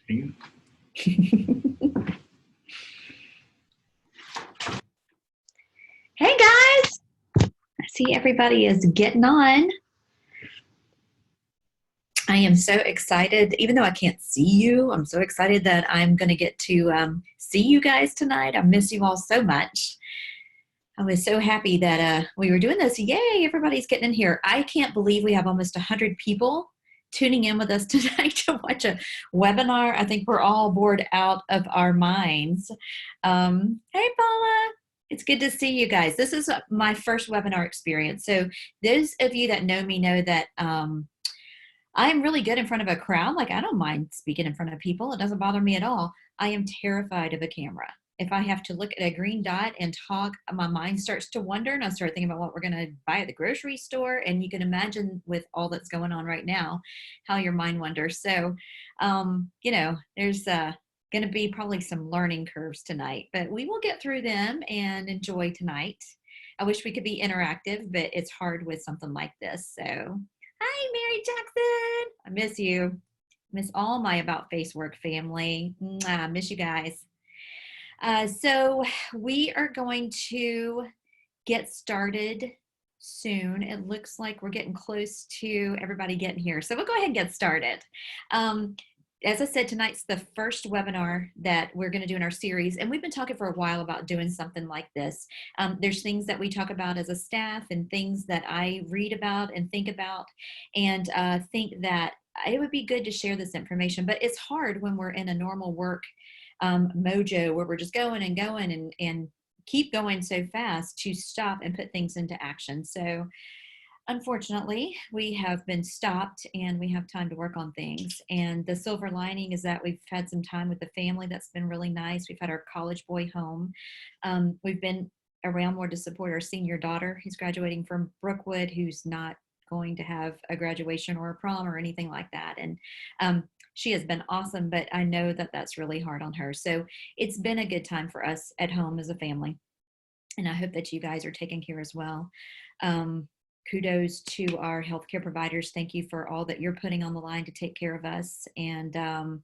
Hey guys, I see everybody is getting on. I am so excited, even though I can't see you, I'm so excited that I'm going to get to see you guys tonight. I miss you all so much. I was so happy that we were doing this. Yay, everybody's getting in here. I can't believe we have almost 100 people tuning in with us tonight to watch a webinar. I think we're all bored out of our minds. Hey, Paula. It's good to see you guys. This is my first webinar experience. So those of you that know me know that I'm really good in front of a crowd. Like, I don't mind speaking in front of people. It doesn't bother me at all. I am terrified of a camera. If I have to look at a green dot and talk, my mind starts to wander and I start thinking about what we're going to buy at the grocery store. And you can imagine with all that's going on right now, how your mind wanders. So, you know, there's going to be probably some learning curves tonight, but we will get through them and enjoy tonight. I wish we could be interactive, but it's hard with something like this. So, hi, Mary Jackson. I miss you. Miss all my About Face Work family. I miss you guys. So we are going to get started soon. It looks like we're getting close to everybody getting here. So we'll go ahead and get started. As I said, tonight's the first webinar that we're going to do in our series, and we've been talking for a while about doing something like this. There's things that we talk about as a staff and things that I read about and think about, and think that it would be good to share this information, but it's hard when we're in a normal work mojo where we're just going and keep going so fast to stop and put things into action. So unfortunately, we have been stopped and we have time to work on things. And the silver lining is that we've had some time with the family. That's been really nice. We've had our college boy home. We've been around more to support our senior daughter who's graduating from Brookwood, who's not going to have a graduation or a prom or anything like that. And she has been awesome, but I know that that's really hard on her. So it's been a good time for us at home as a family. And I hope that you guys are taking care as well. Kudos to our healthcare providers. Thank you for all that you're putting on the line to take care of us. And I'm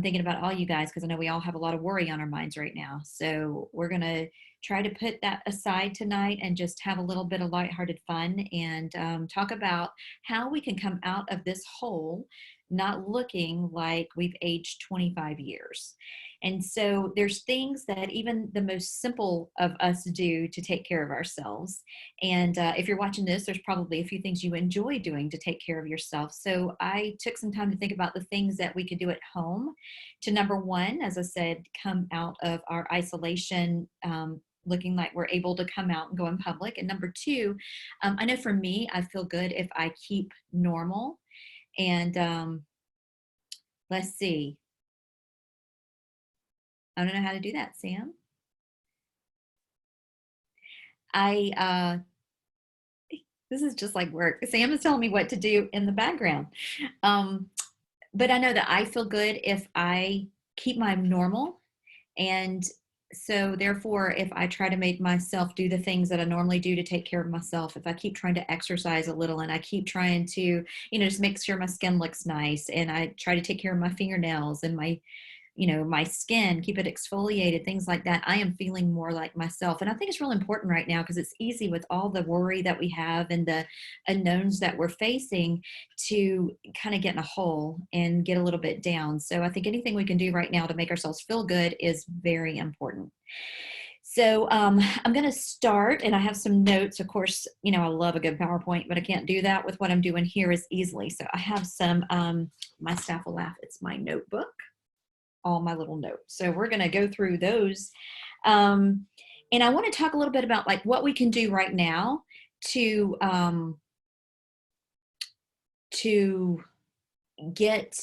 thinking about all you guys because I know we all have a lot of worry on our minds right now. So we're going to try to put that aside tonight and just have a little bit of lighthearted fun and talk about how we can come out of this hole not looking like we've aged 25 years. And so there's things that even the most simple of us do to take care of ourselves. And if you're watching this, there's probably a few things you enjoy doing to take care of yourself. So I took some time to think about the things that we could do at home to, number one, as I said, come out of our isolation looking like we're able to come out and go in public. And number two, I know for me, I feel good if I keep normal. And let's see. I don't know how to do that, Sam. This is just like work. Sam is telling me what to do in the background. But I know that I feel good if I keep my normal. And so therefore, if I try to make myself do the things that I normally do to take care of myself, if I keep trying to exercise a little and I keep trying to, you know, just make sure my skin looks nice and I try to take care of my fingernails and my, you know, my skin, keep it exfoliated, things like that, I am feeling more like myself. And I think it's really important right now because it's easy with all the worry that we have and the unknowns that we're facing to kind of get in a hole and get a little bit down. So I think anything we can do right now to make ourselves feel good is very important. So I'm going to start, and I have some notes. Of course, you know, I love a good PowerPoint, but I can't do that with what I'm doing here as easily. So I have some, my staff will laugh, it's my notebook, all my little notes. So we're going to go through those. And I want to talk a little bit about like what we can do right now to get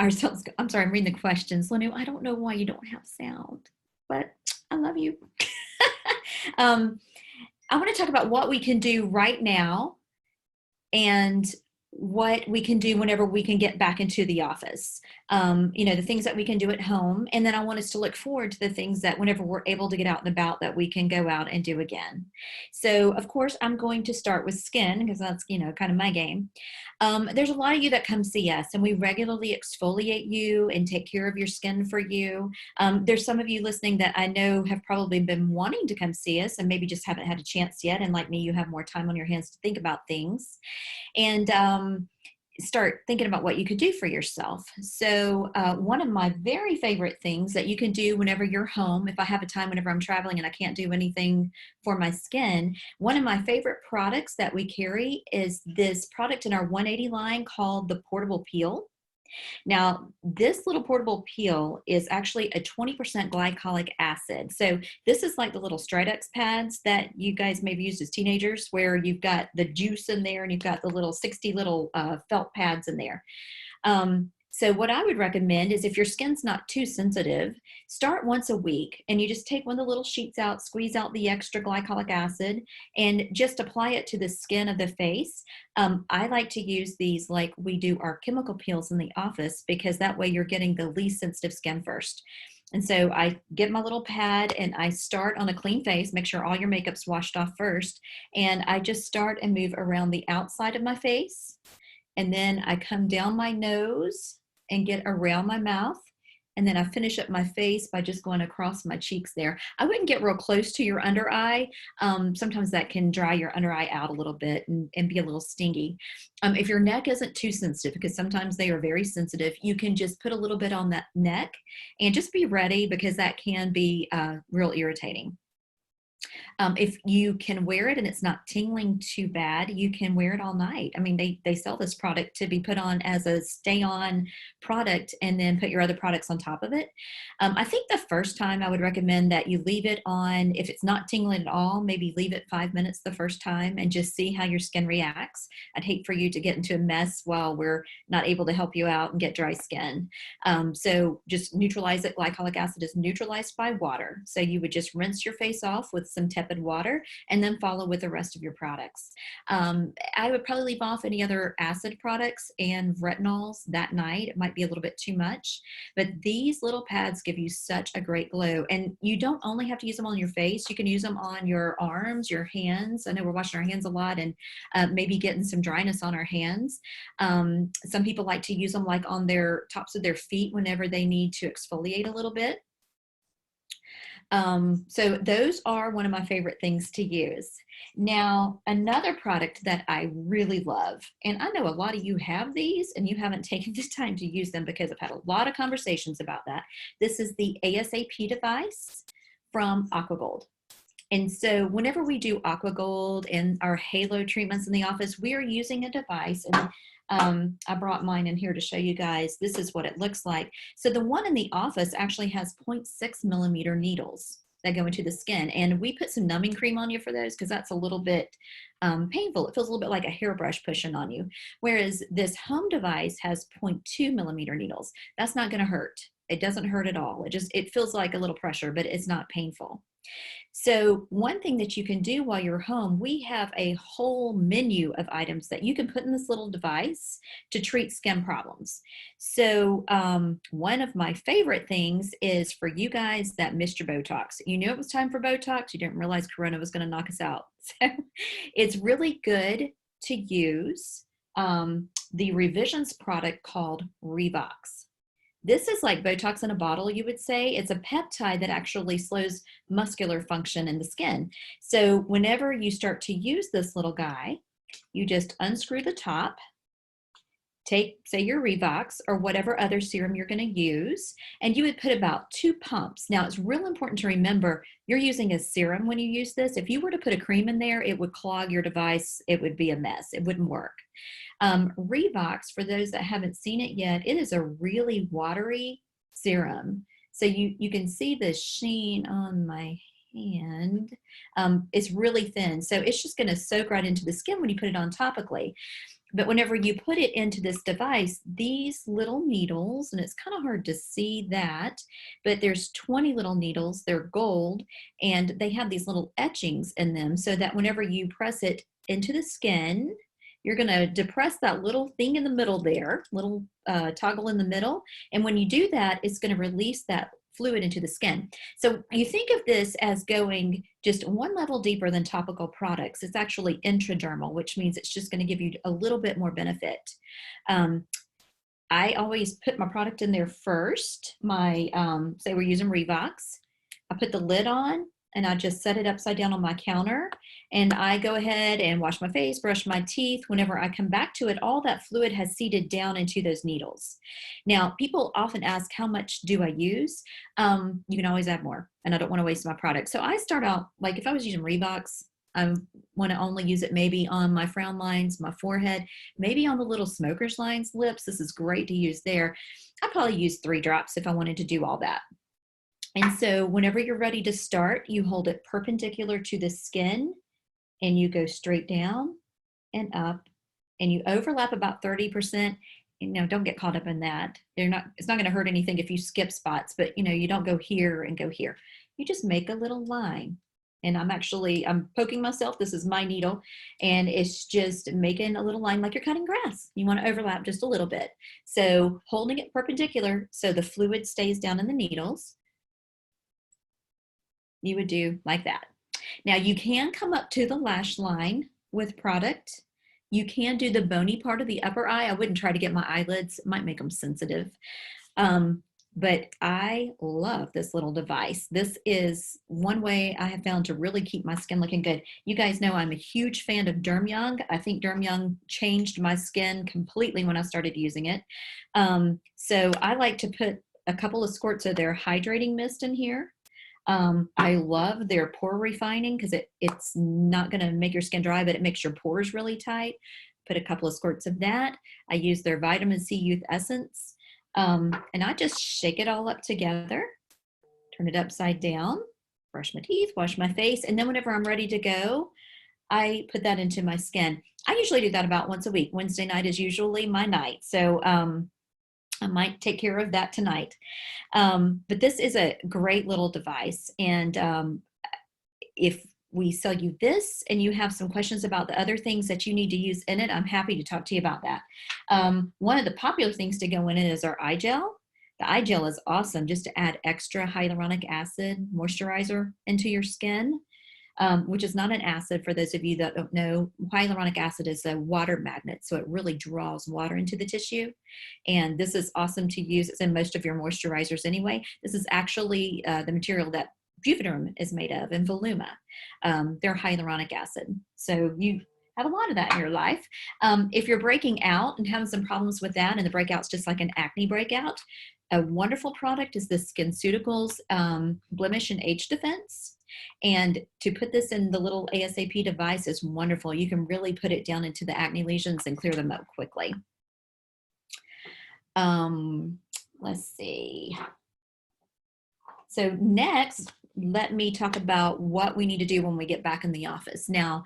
ourselves, I'm sorry, I'm reading the questions. Lenu, I don't know why you don't have sound, but I love you. I want to talk about what we can do right now and what we can do whenever we can get back into the office. The things that we can do at home. And then I want us to look forward to the things that whenever we're able to get out and about, that we can go out and do again. So of course, I'm going to start with skin because that's, kind of my game. There's a lot of you that come see us and we regularly exfoliate you and take care of your skin for you. There's some of you listening that I know have probably been wanting to come see us and maybe just haven't had a chance yet. And like me, you have more time on your hands to think about things. And start thinking about what you could do for yourself. So one of my very favorite things that you can do whenever you're home, if I have a time whenever I'm traveling and I can't do anything for my skin, one of my favorite products that we carry is this product in our 180 line called the Portable Peel. Now, this little portable peel is actually a 20% glycolic acid. So this is like the little Stridex pads that you guys may have used as teenagers, where you've got the juice in there and you've got the little 60 little felt pads in there. So what I would recommend is if your skin's not too sensitive, start once a week and you just take one of the little sheets out, squeeze out the extra glycolic acid, and just apply it to the skin of the face. I like to use these like we do our chemical peels in the office, because that way you're getting the least sensitive skin first. And so I get my little pad and I start on a clean face, make sure all your makeup's washed off first. And I just start and move around the outside of my face. And then I come down my nose and get around my mouth. And then I finish up my face by just going across my cheeks there. I wouldn't get real close to your under eye. Sometimes that can dry your under eye out a little bit and be a little stingy. If your neck isn't too sensitive, because sometimes they are very sensitive, you can just put a little bit on that neck and just be ready, because that can be real irritating. If you can wear it and it's not tingling too bad, you can wear it all night. I mean, they sell this product to be put on as a stay-on product and then put your other products on top of it. I think the first time I would recommend that you leave it on, if it's not tingling at all, maybe leave it 5 minutes the first time and just see how your skin reacts. I'd hate for you to get into a mess while we're not able to help you out and get dry skin. So just neutralize it. Glycolic acid is neutralized by water. So you would just rinse your face off with some tepid water and then follow with the rest of your products. I would probably leave off any other acid products and retinols that night. It might be a little bit too much, but these little pads give you such a great glow. And you don't only have to use them on your face. You can use them on your arms, your hands. I know we're washing our hands a lot and maybe getting some dryness on our hands. Some people like to use them like on their tops of their feet whenever they need to exfoliate a little bit. So those are one of my favorite things to use. Now, another product that I really love, and I know a lot of you have these and you haven't taken the time to use them because I've had a lot of conversations about that. This is the ASAP device from AquaGold. And so whenever we do AquaGold and our halo treatments in the office, we are using a device, and I brought mine in here to show you guys. This is what it looks like. So the one in the office actually has 0.6 millimeter needles that go into the skin. And we put some numbing cream on you for those because that's a little bit painful. It feels a little bit like a hairbrush pushing on you. Whereas this home device has 0.2 millimeter needles. That's not going to hurt. It doesn't hurt at all. It feels like a little pressure, but it's not painful. So one thing that you can do while you're home, we have a whole menu of items that you can put in this little device to treat skin problems. So one of my favorite things is for you guys that missed your Botox. You knew it was time for Botox. You didn't realize Corona was going to knock us out. So it's really good to use the Revisions product called Revox. This is like Botox in a bottle, you would say. It's a peptide that actually slows muscular function in the skin. So whenever you start to use this little guy, you just unscrew the top, take, say, your Revox or whatever other serum you're going to use, and you would put about 2 pumps. Now, it's real important to remember you're using a serum when you use this. If you were to put a cream in there, it would clog your device. It would be a mess. It wouldn't work. Revox, for those that haven't seen it yet, it is a really watery serum. So you can see the sheen on my hand. It's really thin. So it's just going to soak right into the skin when you put it on topically. But whenever you put it into this device, these little needles, and it's kind of hard to see that, but there's 20 little needles, they're gold, and they have these little etchings in them so that whenever you press it into the skin, you're going to depress that little thing in the middle there, little toggle in the middle. And when you do that, it's going to release that fluid into the skin. So you think of this as going just one level deeper than topical products. It's actually intradermal, which means it's just going to give you a little bit more benefit. I always put my product in there first. My, say we're using Revox. I put the lid on and I just set it upside down on my counter, and I go ahead and wash my face, brush my teeth. Whenever I come back to it, all that fluid has seeded down into those needles. Now, people often ask, how much do I use? You can always add more, and I don't want to waste my product. So I start out, like if I was using Revox, I want to only use it maybe on my frown lines, my forehead, maybe on the little smoker's lines, lips. This is great to use there. I'd probably use 3 drops if I wanted to do all that. And so whenever you're ready to start, you hold it perpendicular to the skin and you go straight down and up, and you overlap about 30%. You know, don't get caught up in that. It's not going to hurt anything if you skip spots, but you don't go here and go here. You just make a little line. And I'm poking myself. This is my needle, and it's just making a little line like you're cutting grass. You want to overlap just a little bit. So holding it perpendicular so the fluid stays down in the needles, you would do like that. Now you can come up to the lash line with product. You can do the bony part of the upper eye. I wouldn't try to get my eyelids. It might make them sensitive. But I love this little device. This is one way I have found to really keep my skin looking good. You guys know I'm a huge fan of Derm Young. I think Derm Young changed my skin completely when I started using it. So I like to put a couple of squirts of their hydrating mist in here. I love their pore refining because it's not going to make your skin dry, but it makes your pores really tight. Put a couple of squirts of that. I use their Vitamin C Youth Essence. And I just shake it all up together, turn it upside down, brush my teeth, wash my face, and then whenever I'm ready to go, I put that into my skin. I usually do that about once a week. Wednesday night is usually my night. So I might take care of that tonight. But this is a great little device. And if we sell you this and you have some questions about the other things that you need to use in it, I'm happy to talk to you about that. One of the popular things to go in it is our eye gel. The eye gel is awesome just to add extra hyaluronic acid moisturizer into your skin, which is not an acid. For those of you that don't know, hyaluronic acid is a water magnet, so it really draws water into the tissue. And this is awesome to use. It's in most of your moisturizers anyway. This is actually the material that Juvederm is made of, and Voluma. They're hyaluronic acid. So you have a lot of that in your life. If you're breaking out and having some problems with that, and the breakout's just like an acne breakout, a wonderful product is the SkinCeuticals Blemish and Age Defense. And to put this in the little ASAP device is wonderful. You can really put it down into the acne lesions and clear them up quickly. Let's see. So next, let me talk about what we need to do when we get back in the office. Now,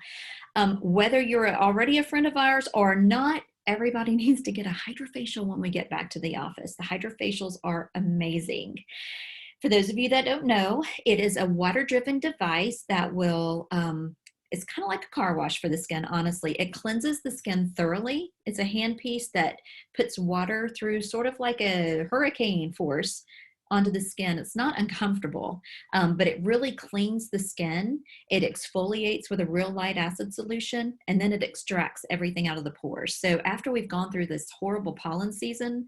whether you're already a friend of ours or not, everybody needs to get a Hydra Facial when we get back to the office. The Hydra Facials are amazing. For those of you that don't know, it is a water-driven device that will, it's kind of like a car wash for the skin, honestly. It cleanses the skin thoroughly. It's a handpiece that puts water through sort of like a hurricane force onto the skin. It's not uncomfortable, but it really cleans the skin. It exfoliates with a real light acid solution, and then it extracts everything out of the pores. So after we've gone through this horrible pollen season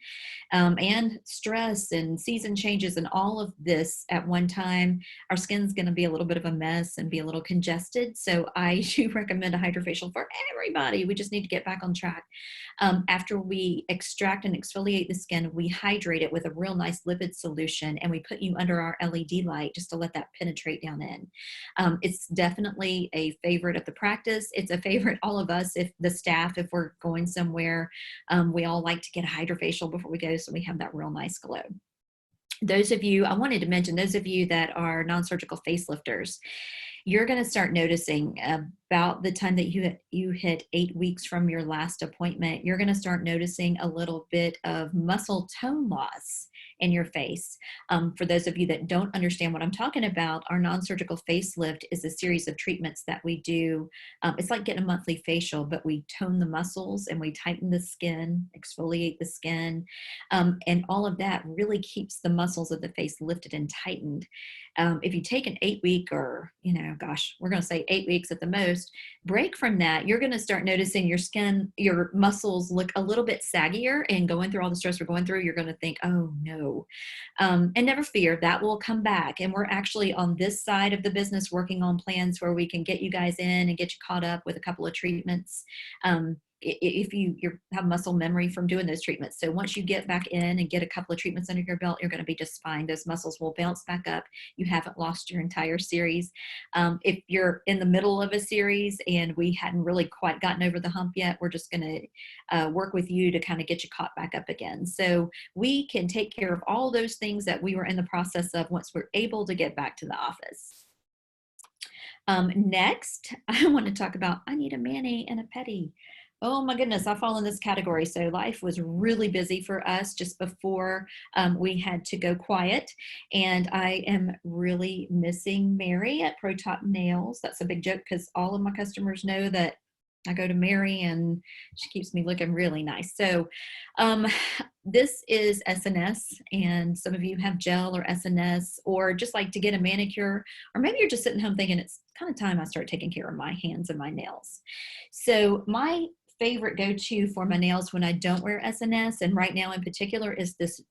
and stress and season changes and all of this at one time, our skin's going to be a little bit of a mess and be a little congested. So I do recommend a Hydra Facial for everybody. We just need to get back on track. After we extract and exfoliate the skin, we hydrate it with a real nice lipid solution, and we put you under our LED light just to let that penetrate down in. It's definitely a favorite of the practice. It's a favorite, all of us, if the staff, if we're going somewhere, we all like to get a Hydra Facial before we go so we have that real nice glow. Those of you, I wanted to mention, those of you that are non-surgical facelifters, you're going to start noticing about the time that you hit 8 weeks from your last appointment, you're going to start noticing a little bit of muscle tone loss. in your face. For those of you that don't understand what I'm talking about, our non-surgical facelift is a series of treatments that we do. It's like getting a monthly facial, but we tone the muscles and we tighten the skin, exfoliate the skin, and all of that really keeps the muscles of the face lifted and tightened. If you take an 8-week or, gosh, we're going to say 8 weeks at the most, break from that, you're going to start noticing your skin, your muscles look a little bit saggier, and going through all the stress we're going through, you're going to think, oh no. And never fear, that will come back. And we're actually on this side of the business working on plans where we can get you guys in and get you caught up with a couple of treatments. If you have muscle memory from doing those treatments. So once you get back in and get a couple of treatments under your belt, you're going to be just fine. Those muscles will bounce back up. You haven't lost your entire series. If you're in the middle of a series and we hadn't really quite gotten over the hump yet, we're just going to work with you to kind of get you caught back up again. So we can take care of all those things that we were in the process of once we're able to get back to the office. Next, I want to talk about, I need a mani and a pedi. Oh my goodness, I fall in this category. So life was really busy for us just before we had to go quiet. And I am really missing Mary at Pro Top Nails. That's a big joke because all of my customers know that I go to Mary and she keeps me looking really nice. So this is SNS, and some of you have gel or SNS, or just like to get a manicure, or maybe you're just sitting home thinking it's kind of time I start taking care of my hands and my nails. So my favorite go-to for my nails when I don't wear SNS, and right now in particular, is this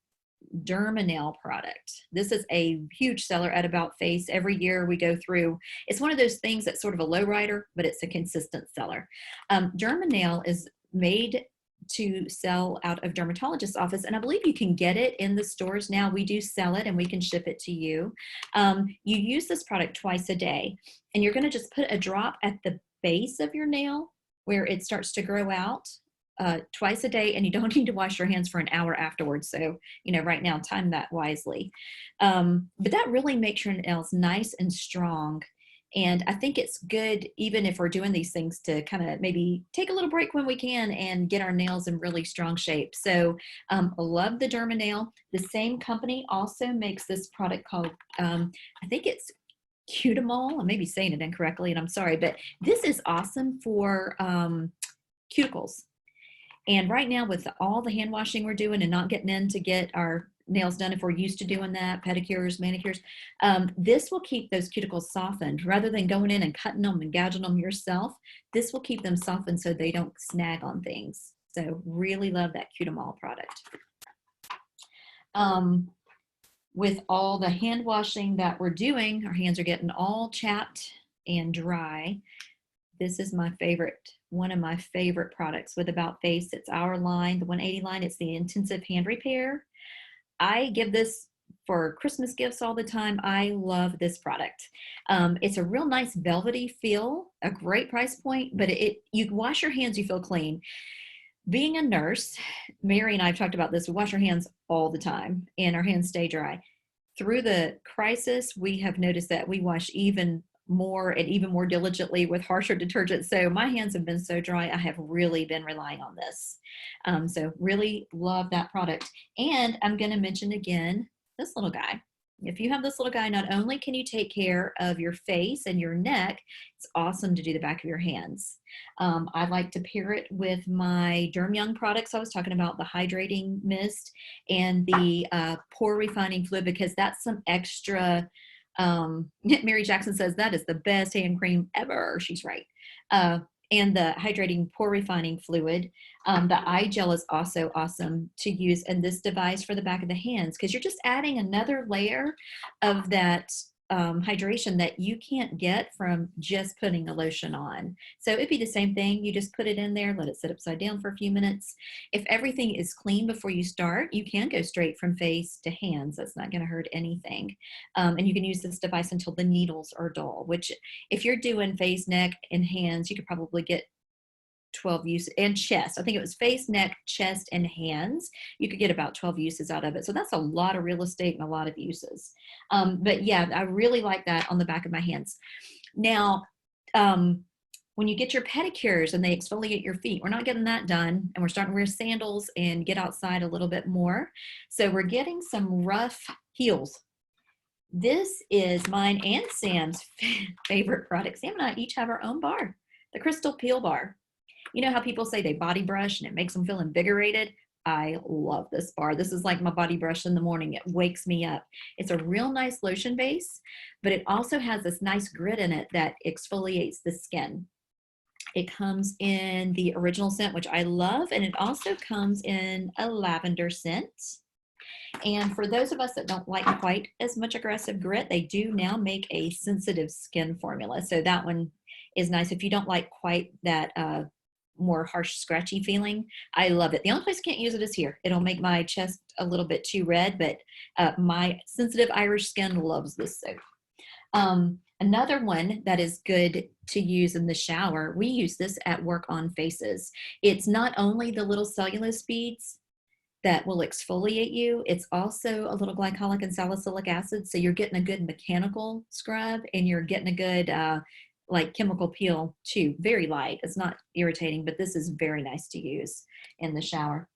Derma product. This is a huge seller at About Face. Every year we go through, it's one of those things that's sort of a lowrider, but it's a consistent seller. Derma is made to sell out of dermatologist's office, and I believe you can get it in the stores now. We do sell it and we can ship it to you. You use this product twice a day, and you're going to just put a drop at the base of your nail where it starts to grow out twice a day, and you don't need to wash your hands for an hour afterwards. So, right now, time that wisely. But that really makes your nails nice and strong. And I think it's good, even if we're doing these things, to kind of maybe take a little break when we can and get our nails in really strong shape. So I love the Derma. The same company also makes this product called, I think it's Cutamol. I may be saying it incorrectly, and I'm sorry, but this is awesome for cuticles. And right now, with all the hand washing we're doing and not getting in to get our nails done, if we're used to doing that, pedicures, manicures, this will keep those cuticles softened. Rather than going in and cutting them and gouging them yourself, this will keep them softened so they don't snag on things. So really love that Cutamol product. With all the hand washing that we're doing, our hands are getting all chapped and dry. This is my favorite, one of my favorite products with About Face. It's our line, the 180 line. It's the Intensive Hand Repair. I give this for Christmas gifts all the time. I love this product. It's a real nice velvety feel, a great price point, but you wash your hands, you feel clean. Being a nurse, Mary and I have talked about this. We wash our hands all the time and our hands stay dry. Through the crisis, we have noticed that we wash even more and even more diligently with harsher detergents. So my hands have been so dry, I have really been relying on this. So really love that product. And I'm going to mention again, this little guy. If you have this little guy, not only can you take care of your face and your neck, it's awesome to do the back of your hands. I like to pair it with my Derm Young products. I was talking about the hydrating mist and the pore refining fluid, because that's some extra. Mary Jackson says that is the best hand cream ever. She's right. And the hydrating pore refining fluid. The eye gel is also awesome to use in this device for the back of the hands, because you're just adding another layer of that hydration that you can't get from just putting a lotion on. So it'd be the same thing. You just put it in there, let it sit upside down for a few minutes. If everything is clean before you start, you can go straight from face to hands. That's not going to hurt anything. And you can use this device until the needles are dull, which if you're doing face, neck, and hands, you could probably get 12 uses, and chest. I think it was face, neck, chest, and hands. You could get about 12 uses out of it. So that's a lot of real estate and a lot of uses. But yeah, I really like that on the back of my hands. Now, when you get your pedicures and they exfoliate your feet, we're not getting that done, and we're starting to wear sandals and get outside a little bit more. So we're getting some rough heels. This is mine and Sam's favorite product. Sam and I each have our own bar, the Crystal Peel Bar. You know how people say they body brush and it makes them feel invigorated? I love this bar. This is like my body brush in the morning. It wakes me up. It's a real nice lotion base, but it also has this nice grit in it that exfoliates the skin. It comes in the original scent, which I love, and it also comes in a lavender scent. And for those of us that don't like quite as much aggressive grit, they do now make a sensitive skin formula. So that one is nice if you don't like quite that more harsh, scratchy feeling. I love it. The only place I can't use it is here. It'll make my chest a little bit too red, but my sensitive Irish skin loves this soap. Another one that is good to use in the shower, we use this at work on faces. It's not only the little cellulose beads that will exfoliate you, it's also a little glycolic and salicylic acid. So you're getting a good mechanical scrub and you're getting a good like chemical peel too. Very light. It's not irritating, but this is very nice to use in the shower.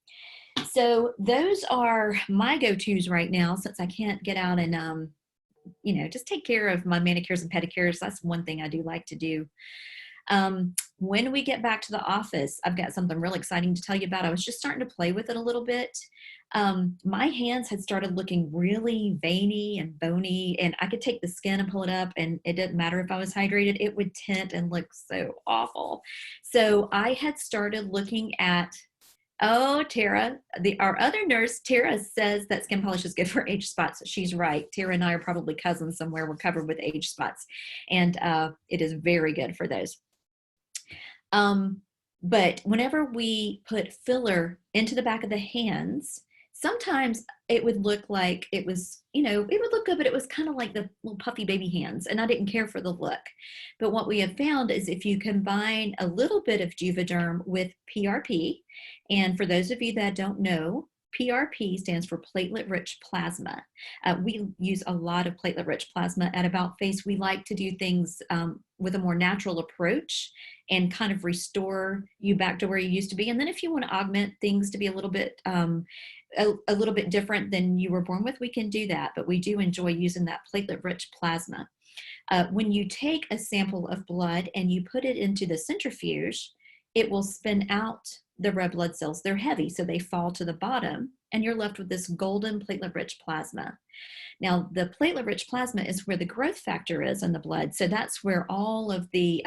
So those are my go-tos right now, since I can't get out and you know, just take care of my manicures and pedicures. That's one thing I do like to do. When we get back to the office, I've got something really exciting to tell you about. I was just starting to play with it a little bit. My hands had started looking really veiny and bony, and I could take the skin and pull it up, and it didn't matter if I was hydrated. It would tint and look so awful. So I had started looking at, oh, Tara, our other nurse, Tara, says that skin polish is good for age spots. She's right. Tara and I are probably cousins somewhere. We're covered with age spots, and it is very good for those. But whenever we put filler into the back of the hands, sometimes it would look like it was, you know, it would look good, but it was kind of like the little puffy baby hands, and I didn't care for the look. But what we have found is if you combine a little bit of Juvederm with PRP, and for those of you that don't know, PRP stands for Platelet-Rich Plasma. We use a lot of platelet-rich plasma at About Face. We like to do things with a more natural approach and kind of restore you back to where you used to be. And then if you want to augment things to be a little bit different than you were born with, we can do that. But we do enjoy using that platelet-rich plasma. When you take a sample of blood and you put it into the centrifuge, it will spin out the red blood cells. They're heavy, so they fall to the bottom, and you're left with this golden platelet-rich plasma. Now, the platelet-rich plasma is where the growth factor is in the blood, so that's where all of the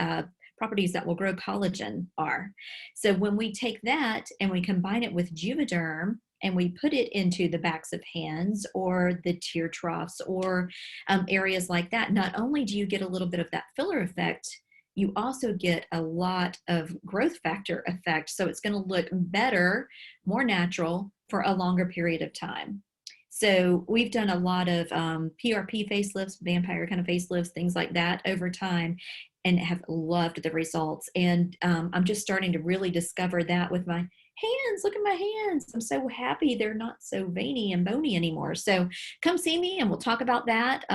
properties that will grow collagen are. So when we take that and we combine it with Juvederm and we put it into the backs of hands or the tear troughs or areas like that, not only do you get a little bit of that filler effect, you also get a lot of growth factor effect. So it's going to look better, more natural for a longer period of time. So we've done a lot of PRP facelifts, vampire kind of facelifts, things like that over time, and have loved the results. And I'm just starting to really discover that with my hands. Look at my hands. I'm so happy they're not so veiny and bony anymore. So come see me and we'll talk about that.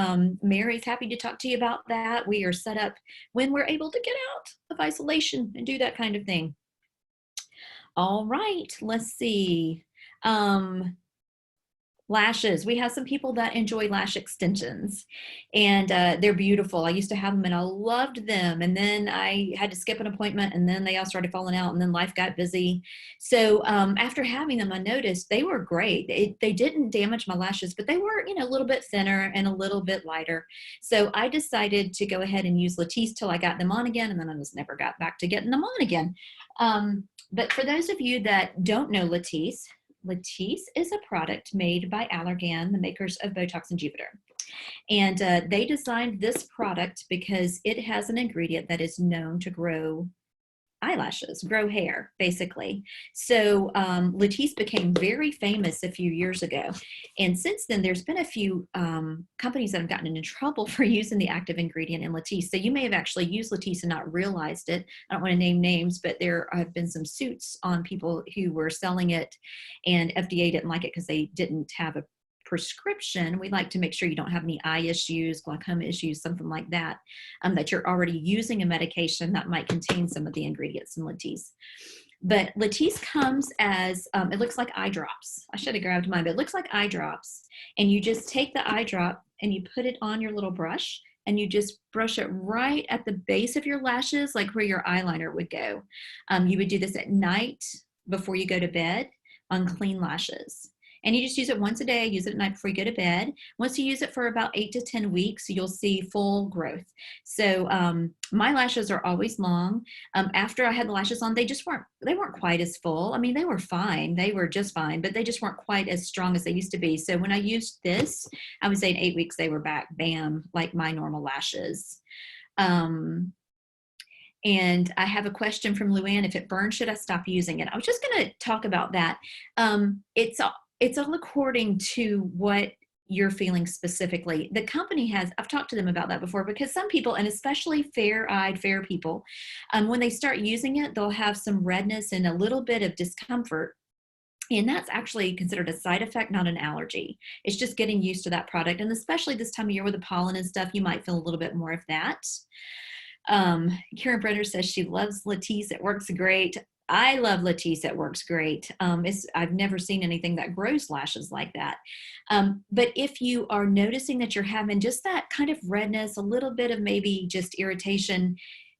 Mary's happy to talk to you about that. We are set up when we're able to get out of isolation and do that kind of thing. All right, let's see. Lashes. We have some people that enjoy lash extensions, and they're beautiful. I used to have them and I loved them, and then I had to skip an appointment, and then they all started falling out, and then life got busy. So after having them, I noticed they were great. They didn't damage my lashes, but they were, you know, a little bit thinner and a little bit lighter. So I decided to go ahead and use Latisse till I got them on again, and then I just never got back to getting them on again. But for those of you that don't know Latisse, Latisse is a product made by Allergan, the makers of Botox and Juvederm. And they designed this product because it has an ingredient that is known to grow eyelashes, grow hair, basically. So Latisse became very famous a few years ago. And since then, there's been a few companies that have gotten into trouble for using the active ingredient in Latisse. So you may have actually used Latisse and not realized it. I don't want to name names, but there have been some suits on people who were selling it, and FDA didn't like it because they didn't have prescription, we like to make sure you don't have any eye issues, glaucoma issues, something like that, that you're already using a medication that might contain some of the ingredients in Latisse. But Latisse comes as, it looks like eye drops. I should have grabbed mine, but it looks like eye drops. And you just take the eye drop and you put it on your little brush and you just brush it right at the base of your lashes, like where your eyeliner would go. You would do this at night before you go to bed on clean lashes. And you just use it once a day, use it at night before you go to bed. Once you use it for about 8 to 10 weeks, you'll see full growth. So my lashes are always long. After I had the lashes on, they weren't quite as full. I mean, they were fine. They were just fine, but they just weren't quite as strong as they used to be. So when I used this, I would say in 8 weeks, they were back, bam, like my normal lashes. And I have a question from Luann. If it burns, should I stop using it? I was just going to talk about that. It's all according to what you're feeling specifically. The company has, I've talked to them about that before, because some people, and especially fair-eyed, fair people, when they start using it, they'll have some redness and a little bit of discomfort. And that's actually considered a side effect, not an allergy. It's just getting used to that product. And especially this time of year with the pollen and stuff, you might feel a little bit more of that. Karen Brenner says she loves Latisse. It works great. I love Latisse. It works great. I've never seen anything that grows lashes like that. But if you are noticing that you're having just that kind of redness, a little bit of maybe just irritation,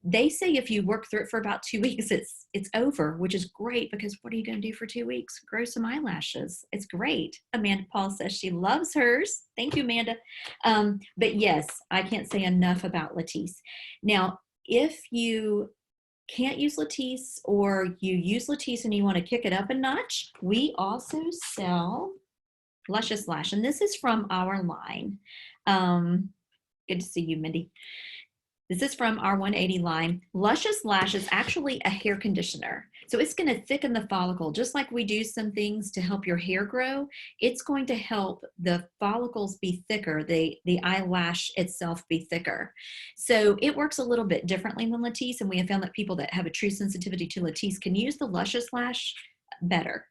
they say if you work through it for about 2 weeks, it's over, which is great, because what are you going to do for 2 weeks? Grow some eyelashes. It's great. Amanda Paul says she loves hers. Thank you, Amanda. But yes, I can't say enough about Latisse. Now, if you can't use Latisse, or you use Latisse and you want to kick it up a notch, we also sell Luscious Lash, and this is from our line. Good to see you, Mindy. This is from our 180 line. Luscious Lash is actually a hair conditioner. So it's going to thicken the follicle. Just like we do some things to help your hair grow, it's going to help the follicles be thicker, the eyelash itself be thicker. So it works a little bit differently than Latisse, and we have found that people that have a true sensitivity to Latisse can use the Luscious Lash better.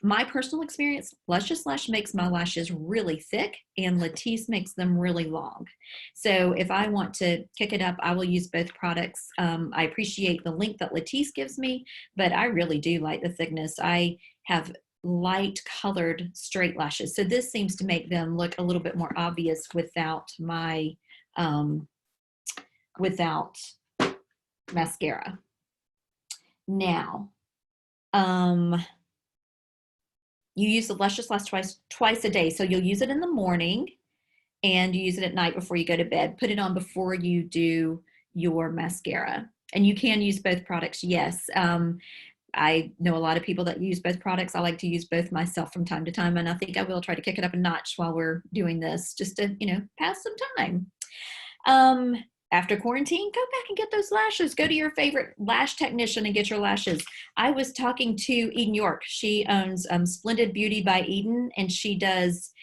My personal experience, Luscious Lash makes my lashes really thick, and Latisse makes them really long. So if I want to kick it up, I will use both products. I appreciate the length that Latisse gives me, but I really do like the thickness. I have light colored straight lashes, so this seems to make them look a little bit more obvious without my without mascara. Now, you use the Luscious Lash twice a day. So you'll use it in the morning and you use it at night before you go to bed. Put it on before you do your mascara. And you can use both products, yes. I know a lot of people that use both products. I like to use both myself from time to time, and I think I will try to kick it up a notch while we're doing this, just to, pass some time. After quarantine, go back and get those lashes. Go to your favorite lash technician and get your lashes. I was talking to Eden York. She owns Splendid Beauty by Eden, and she does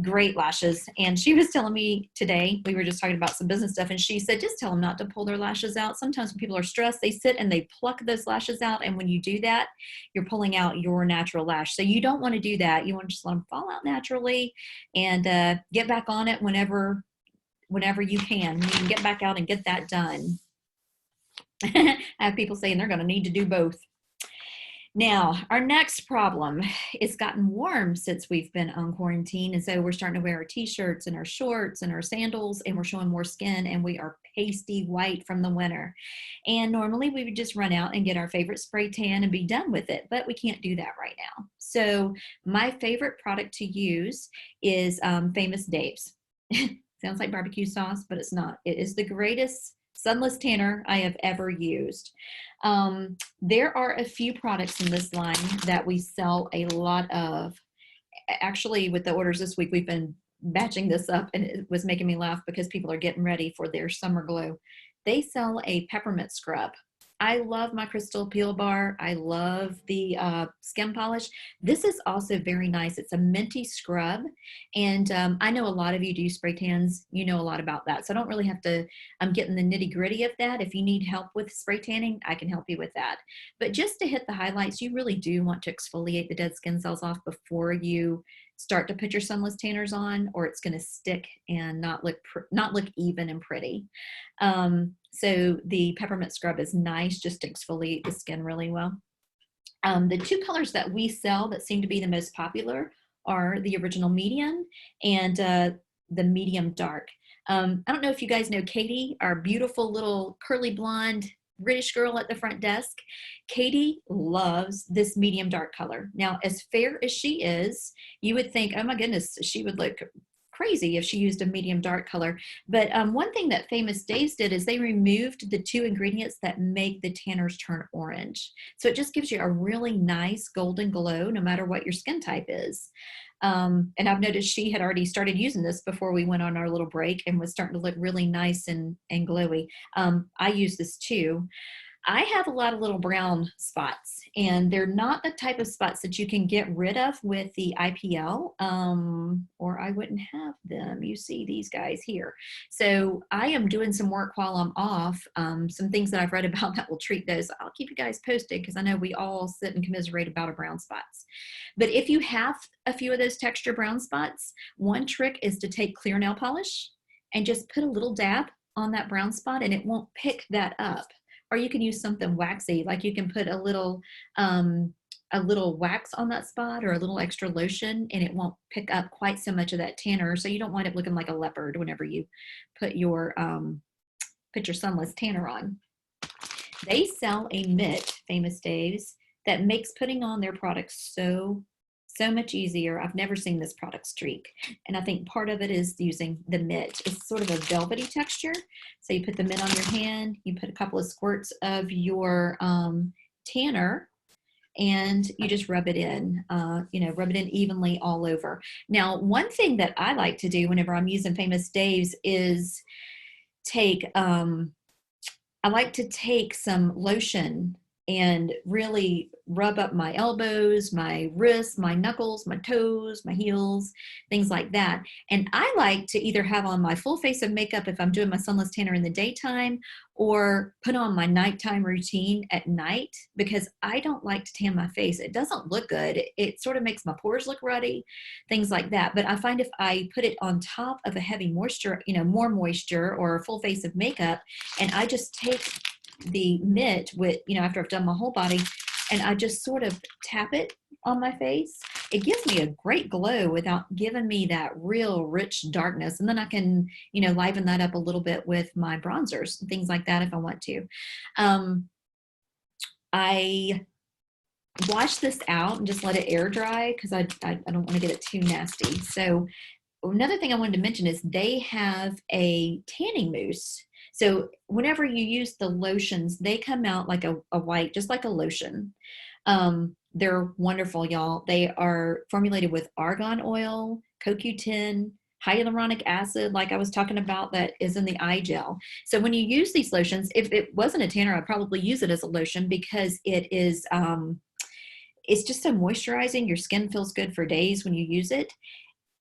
great lashes. And she was telling me today, we were just talking about some business stuff, and she said, just tell them not to pull their lashes out. Sometimes when people are stressed, they sit and they pluck those lashes out. And when you do that, you're pulling out your natural lash. So you don't want to do that. You want to just let them fall out naturally and get back on it whenever you can. You can get back out and get that done. I have people saying they're going to need to do both. Now, our next problem, it's gotten warm since we've been on quarantine. And so we're starting to wear our t-shirts and our shorts and our sandals, and we're showing more skin, and we are pasty white from the winter. And normally we would just run out and get our favorite spray tan and be done with it, but we can't do that right now. So my favorite product to use is Famous Dave's. Sounds like barbecue sauce, but it's not. It is the greatest sunless tanner I have ever used. There are a few products in this line that we sell a lot of. Actually, with the orders this week, we've been batching this up, and it was making me laugh because people are getting ready for their summer glow. They sell a peppermint scrub. I love my Crystal Peel Bar. I love the skin polish. This is also very nice. It's a minty scrub. And I know a lot of you do spray tans. You know a lot about that. So I don't really have to get in the nitty gritty of that. If you need help with spray tanning, I can help you with that. But just to hit the highlights, you really do want to exfoliate the dead skin cells off before you start to put your sunless tanners on, or it's going to stick and not look even and pretty. So the peppermint scrub is nice, just to exfoliate the skin really well. The two colors that we sell that seem to be the most popular are the original medium and the medium dark. I don't know if you guys know Katie, our beautiful little curly blonde British girl at the front desk. Katie loves this medium dark color. Now, as fair as she is, you would think, oh my goodness, she would look crazy if she used a medium dark color. But one thing that Famous Dave's did is they removed the two ingredients that make the tanners turn orange. So it just gives you a really nice golden glow no matter what your skin type is. And I've noticed she had already started using this before we went on our little break and was starting to look really nice and glowy. I use this too. I have a lot of little brown spots, and they're not the type of spots that you can get rid of with the IPL, or I wouldn't have them. You see these guys here. So I am doing some work while I'm off, some things that I've read about that will treat those. I'll keep you guys posted because I know we all sit and commiserate about our brown spots. But if you have a few of those texture brown spots, one trick is to take clear nail polish and just put a little dab on that brown spot, and it won't pick that up. Or you can use something waxy, like you can put a little wax on that spot or a little extra lotion, and it won't pick up quite so much of that tanner. So you don't wind up looking like a leopard whenever you put your sunless tanner on. They sell a mitt, Famous Dave's, that makes putting on their products so much easier. I've never seen this product streak. And I think part of it is using the mitt. It's sort of a velvety texture. So you put the mitt on your hand, you put a couple of squirts of your tanner, and you just rub it in, rub it in evenly all over. Now, one thing that I like to do whenever I'm using Famous Dave's is I like to take some lotion and really rub up my elbows, my wrists, my knuckles, my toes, my heels, things like that. And I like to either have on my full face of makeup if I'm doing my sunless tanner in the daytime, or put on my nighttime routine at night, because I don't like to tan my face. It doesn't look good. It sort of makes my pores look ruddy, things like that. But I find if I put it on top of a heavy moisture, more moisture or a full face of makeup, and I just take the mitt with, after I've done my whole body, and I just sort of tap it on my face, it gives me a great glow without giving me that real rich darkness. And then I can, liven that up a little bit with my bronzers and things like that if I want to. I wash this out and just let it air dry because I don't want to get it too nasty. So another thing I wanted to mention is they have a tanning mousse. So whenever you use the lotions, they come out like a white, just like a lotion. They're wonderful, y'all. They are formulated with argan oil, CoQ10, hyaluronic acid, like I was talking about, that is in the eye gel. So when you use these lotions, if it wasn't a tanner, I'd probably use it as a lotion because it is, it's just so moisturizing. Your skin feels good for days when you use it.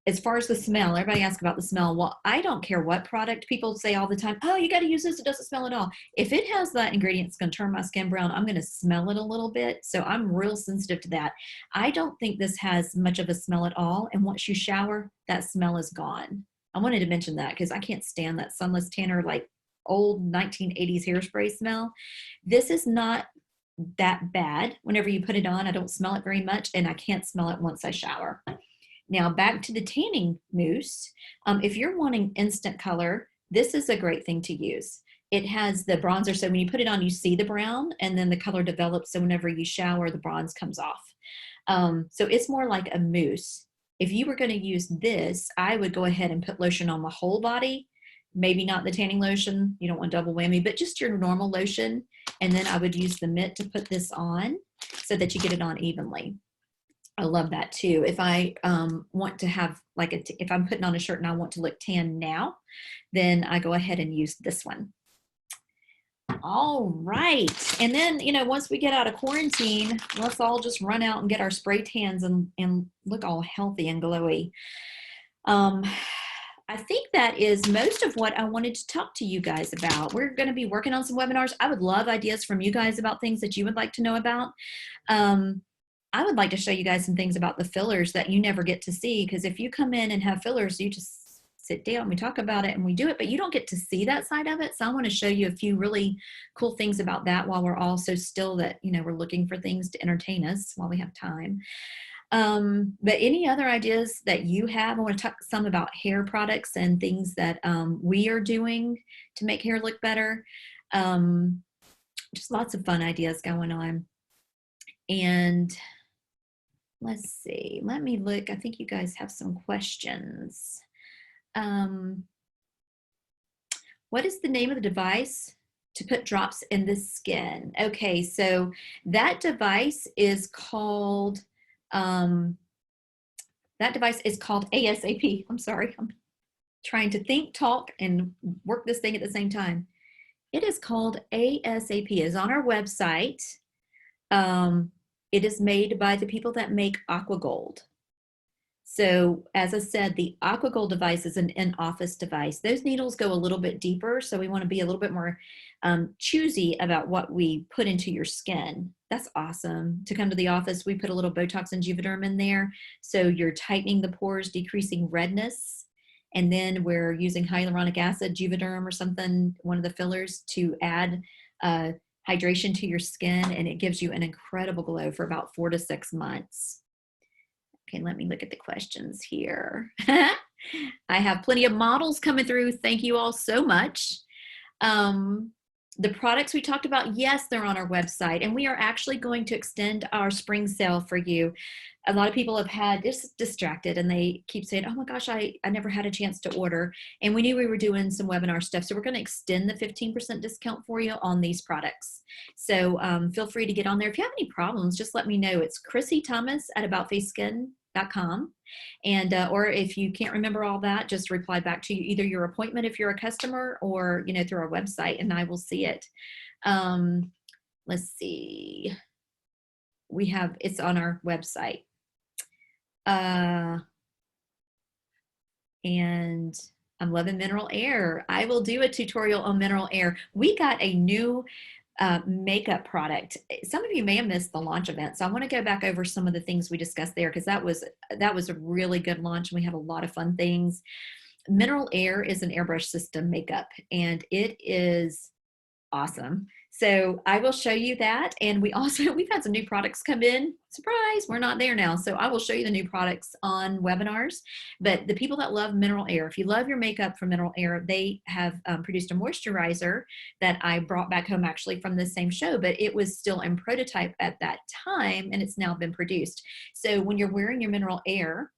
As far as the smell, everybody asks about the smell. Well, I don't care what product. People say all the time, oh, you got to use this. It doesn't smell at all. If it has that ingredient that's going to turn my skin brown, I'm going to smell it a little bit. So I'm real sensitive to that. I don't think this has much of a smell at all. And once you shower, that smell is gone. I wanted to mention that because I can't stand that sunless tanner, like old 1980s hairspray smell. This is not that bad. Whenever you put it on, I don't smell it very much, and I can't smell it once I shower. Now back to the tanning mousse. If you're wanting instant color, this is a great thing to use. It has the bronzer, so when you put it on, you see the brown, and then the color develops, so whenever you shower, the bronze comes off. So it's more like a mousse. If you were going to use this, I would go ahead and put lotion on my whole body. Maybe not the tanning lotion, you don't want double whammy, but just your normal lotion. And then I would use the mitt to put this on so that you get it on evenly. I love that too. If I want to have if I'm putting on a shirt and I want to look tan now, then I go ahead and use this one. All right. And then, once we get out of quarantine, let's all just run out and get our spray tans and look all healthy and glowy. I think that is most of what I wanted to talk to you guys about. We're going to be working on some webinars. I would love ideas from you guys about things that you would like to know about. I would like to show you guys some things about the fillers that you never get to see, because if you come in and have fillers, you just sit down, we talk about it and we do it, but you don't get to see that side of it. So I want to show you a few really cool things about that while we're all so still that, you know, we're looking for things to entertain us while we have time. But any other ideas that you have? I want to talk some about hair products and things that we are doing to make hair look better. Just lots of fun ideas going on. And let's see, let me look. I think you guys have some questions. What is the name of the device to put drops in the skin? Okay, so that device is called ASAP. I'm sorry, I'm trying to think, talk, and work this thing at the same time. It is called ASAP. It is on our website. It is made by the people that make Aqua Gold. So as I said, the Aqua Gold device is an in-office device. Those needles go a little bit deeper, so we want to be a little bit more choosy about what we put into your skin. That's awesome. To come to the office, we put a little Botox and Juvederm in there, so you're tightening the pores, decreasing redness, and then we're using hyaluronic acid, Juvederm or something, one of the fillers, to add hydration to your skin, and it gives you an incredible glow for about 4 to 6 months. Okay, let me look at the questions here. I have plenty of models coming through. Thank you all so much. The products we talked about, yes, they're on our website, and we are actually going to extend our spring sale for you. A lot of people have had distracted, and they keep saying, oh my gosh, I never had a chance to order. And we knew we were doing some webinar stuff, so we're going to extend the 15% discount for you on these products. So feel free to get on there. If you have any problems, just let me know. It's Chrissy Thomas at aboutfaceskin.com. And or if you can't remember all that, just reply back to either your appointment if you're a customer, or through our website, and I will see it. Let's see, it's on our website. And I'm loving Mineral Air. I will do a tutorial on Mineral Air. We got a new makeup product. Some of you may have missed the launch event, so I want to go back over some of the things we discussed there, because that was a really good launch, and we had a lot of fun things. Mineral Air is an airbrush system makeup, and it is awesome. So I will show you that. And we've had some new products come in. Surprise, we're not there now. So I will show you the new products on webinars. But the people that love Mineral Air, if you love your makeup from Mineral Air, they have produced a moisturizer that I brought back home actually from the same show, but it was still in prototype at that time, and it's now been produced. So when you're wearing your Mineral Air,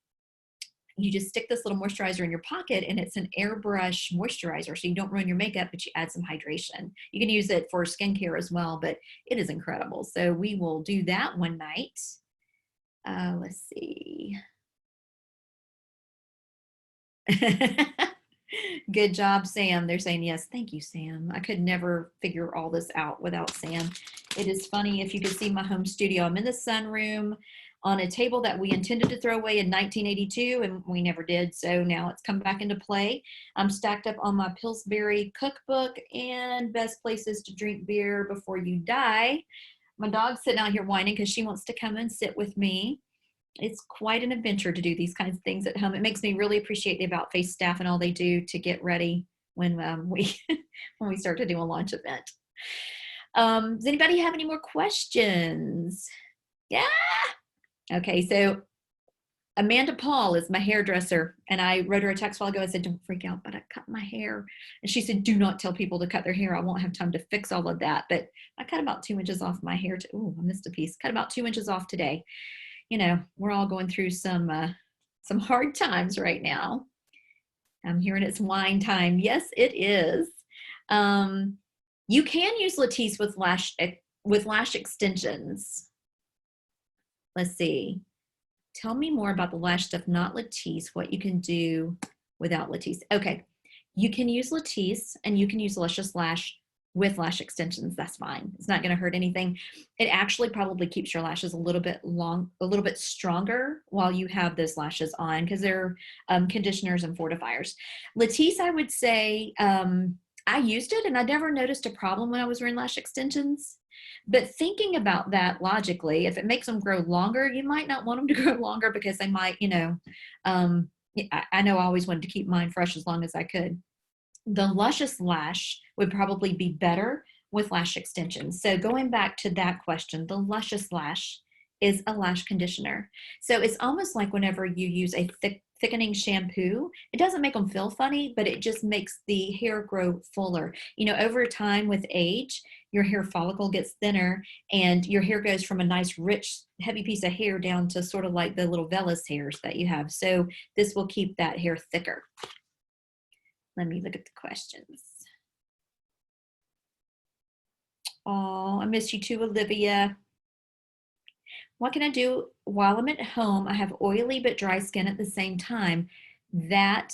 you just stick this little moisturizer in your pocket, and it's an airbrush moisturizer. So you don't ruin your makeup, but you add some hydration. You can use it for skincare as well, but it is incredible. So we will do that one night. Let's see. Good job, Sam. They're saying yes. Thank you, Sam. I could never figure all this out without Sam. It is funny. If you could see my home studio, I'm in the sunroom on a table that we intended to throw away in 1982, and we never did. So now it's come back into play. I'm stacked up on my Pillsbury cookbook and Best Places to Drink Beer Before You Die. My dog's sitting out here whining because she wants to come and sit with me. It's quite an adventure to do these kinds of things at home. It makes me really appreciate the About Face staff and all they do to get ready when we when we start to do a launch event. Does anybody have any more questions? Yeah. Okay, so Amanda Paul is my hairdresser, and I wrote her a text a while ago. I said, don't freak out, but I cut my hair. And she said, do not tell people to cut their hair. I won't have time to fix all of that. But I cut about 2 inches off my hair. Oh, I missed a piece. Cut about 2 inches off today. We're all going through some hard times right now. I'm hearing it's wine time. Yes, it is. You can use Latisse with lash extensions. Let's see. Tell me more about the lash stuff, not Latisse, what you can do without Latisse. Okay, you can use Latisse, and you can use Luscious Lash with lash extensions. That's fine. It's not going to hurt anything. It actually probably keeps your lashes a little bit stronger while you have those lashes on, because they're conditioners and fortifiers. Latisse, I would say, I used it, and I never noticed a problem when I was wearing lash extensions. But thinking about that logically, if it makes them grow longer, you might not want them to grow longer because they might, I know I always wanted to keep mine fresh as long as I could. The luscious lash would probably be better with lash extensions. So going back to that question, the luscious lash is a lash conditioner. So it's almost like whenever you use a thickening shampoo, it doesn't make them feel funny, but it just makes the hair grow fuller. Over time with age, your hair follicle gets thinner and your hair goes from a nice, rich, heavy piece of hair down to sort of like the little vellus hairs that you have. So this will keep that hair thicker. Let me look at the questions. Oh, I miss you too, Olivia. What can I do while I'm at home? I have oily but dry skin at the same time. That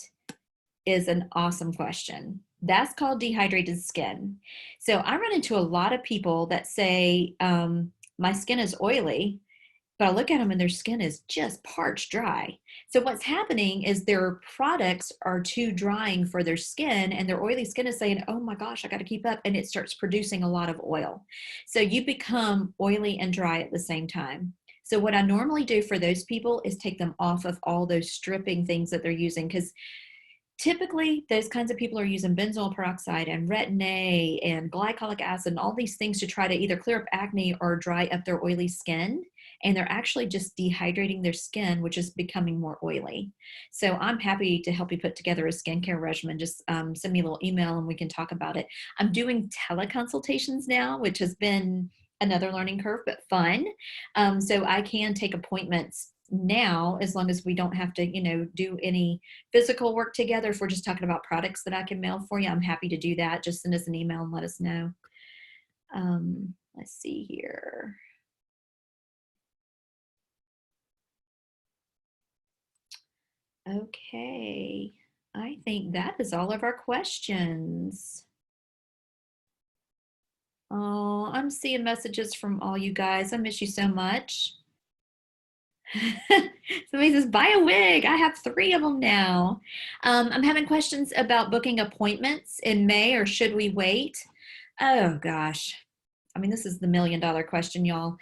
is an awesome question. That's called dehydrated skin. So I run into a lot of people that say, my skin is oily, but I look at them and their skin is just parched dry. So what's happening is their products are too drying for their skin, and their oily skin is saying, oh my gosh, I got to keep up. And it starts producing a lot of oil. So you become oily and dry at the same time. So what I normally do for those people is take them off of all those stripping things that they're using, because typically those kinds of people are using benzoyl peroxide and retin-A and glycolic acid and all these things to try to either clear up acne or dry up their oily skin. And they're actually just dehydrating their skin, which is becoming more oily. So I'm happy to help you put together a skincare regimen. Just send me a little email and we can talk about it. I'm doing teleconsultations now, which has been another learning curve, but fun. So I can take appointments now, as long as we don't have to, do any physical work together. If we're just talking about products that I can mail for you, I'm happy to do that. Just send us an email and let us know. Let's see here. Okay, I think that is all of our questions. Oh, I'm seeing messages from all you guys. I miss you so much. Somebody says, buy a wig. I have 3 of them now. I'm having questions about booking appointments in May, or should we wait? Oh gosh. I mean, this is the $1 million question, y'all.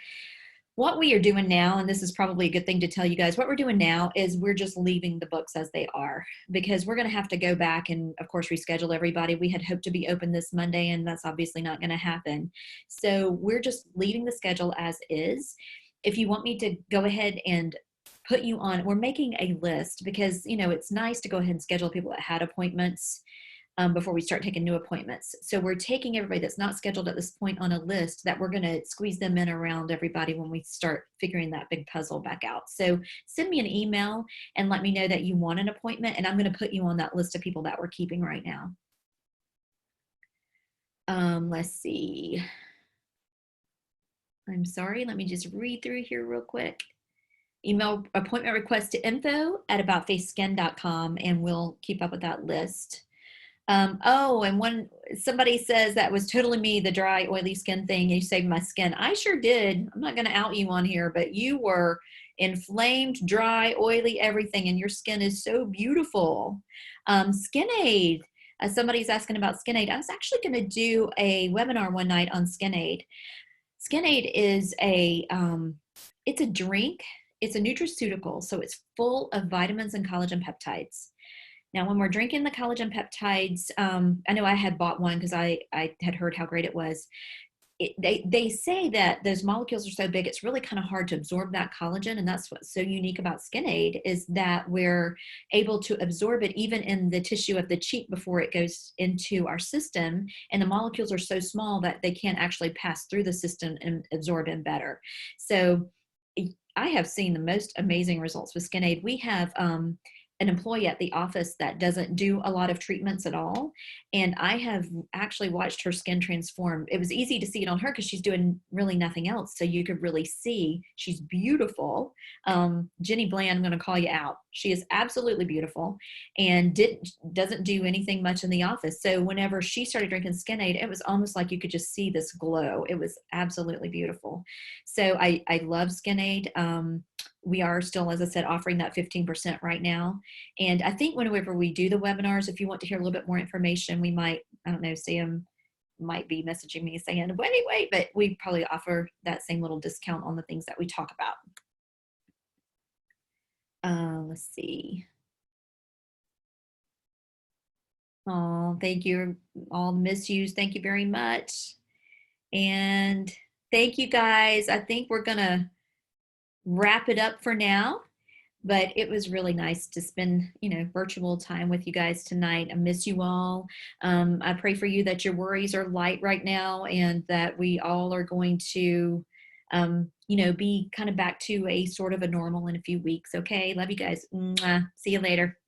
What we are doing now, and this is probably a good thing to tell you guys, what we're doing now is we're just leaving the books as they are, because we're going to have to go back and, of course, reschedule everybody. We had hoped to be open this Monday, and that's obviously not going to happen. So we're just leaving the schedule as is. If you want me to go ahead and put you on, we're making a list, because, it's nice to go ahead and schedule people that had appointments before we start taking new appointments. So we're taking everybody that's not scheduled at this point on a list that we're going to squeeze them in around everybody when we start figuring that big puzzle back out. So send me an email and let me know that you want an appointment, and I'm going to put you on that list of people that we're keeping right now. Let's see. I'm sorry. Let me just read through here real quick. Email appointment request to info@aboutfaceskin.com, and we'll keep up with that list. And somebody says that was totally me, the dry, oily skin thing. You saved my skin. I sure did. I'm not going to out you on here, but you were inflamed, dry, oily, everything, and your skin is so beautiful. Skin Aid. Somebody's asking about Skin Aid. I was actually going to do a webinar one night on Skin Aid. Skin Aid is it's a drink. It's a nutraceutical, so it's full of vitamins and collagen peptides. Now, when we're drinking the collagen peptides, I know I had bought one because I had heard how great it was. They say that those molecules are so big, it's really kind of hard to absorb that collagen. And that's what's so unique about Skin Aid, is that we're able to absorb it even in the tissue of the cheek before it goes into our system. And the molecules are so small that they can't actually pass through the system and absorb in better. So I have seen the most amazing results with Skin Aid. We have an employee at the office that doesn't do a lot of treatments at all. And I have actually watched her skin transform. It was easy to see it on her because she's doing really nothing else. So you could really see she's beautiful. Jenny Bland, I'm going to call you out. She is absolutely beautiful and doesn't do anything much in the office. So whenever she started drinking Skin Aid, it was almost like you could just see this glow. It was absolutely beautiful. So I love Skin Aid. We are still, as I said, offering that 15% right now. And I think whenever we do the webinars, if you want to hear a little bit more information, we might, I don't know, say them might be messaging me saying, wait, but we probably offer that same little discount on the things that we talk about. Let's see. Oh, thank you, all the misuse. Thank you very much. And thank you guys. I think we're gonna wrap it up for now, but it was really nice to spend, virtual time with you guys tonight. I miss you all. I pray for you that your worries are light right now and that we all are going to, be kind of back to a sort of a normal in a few weeks. Okay. Love you guys. Mwah. See you later.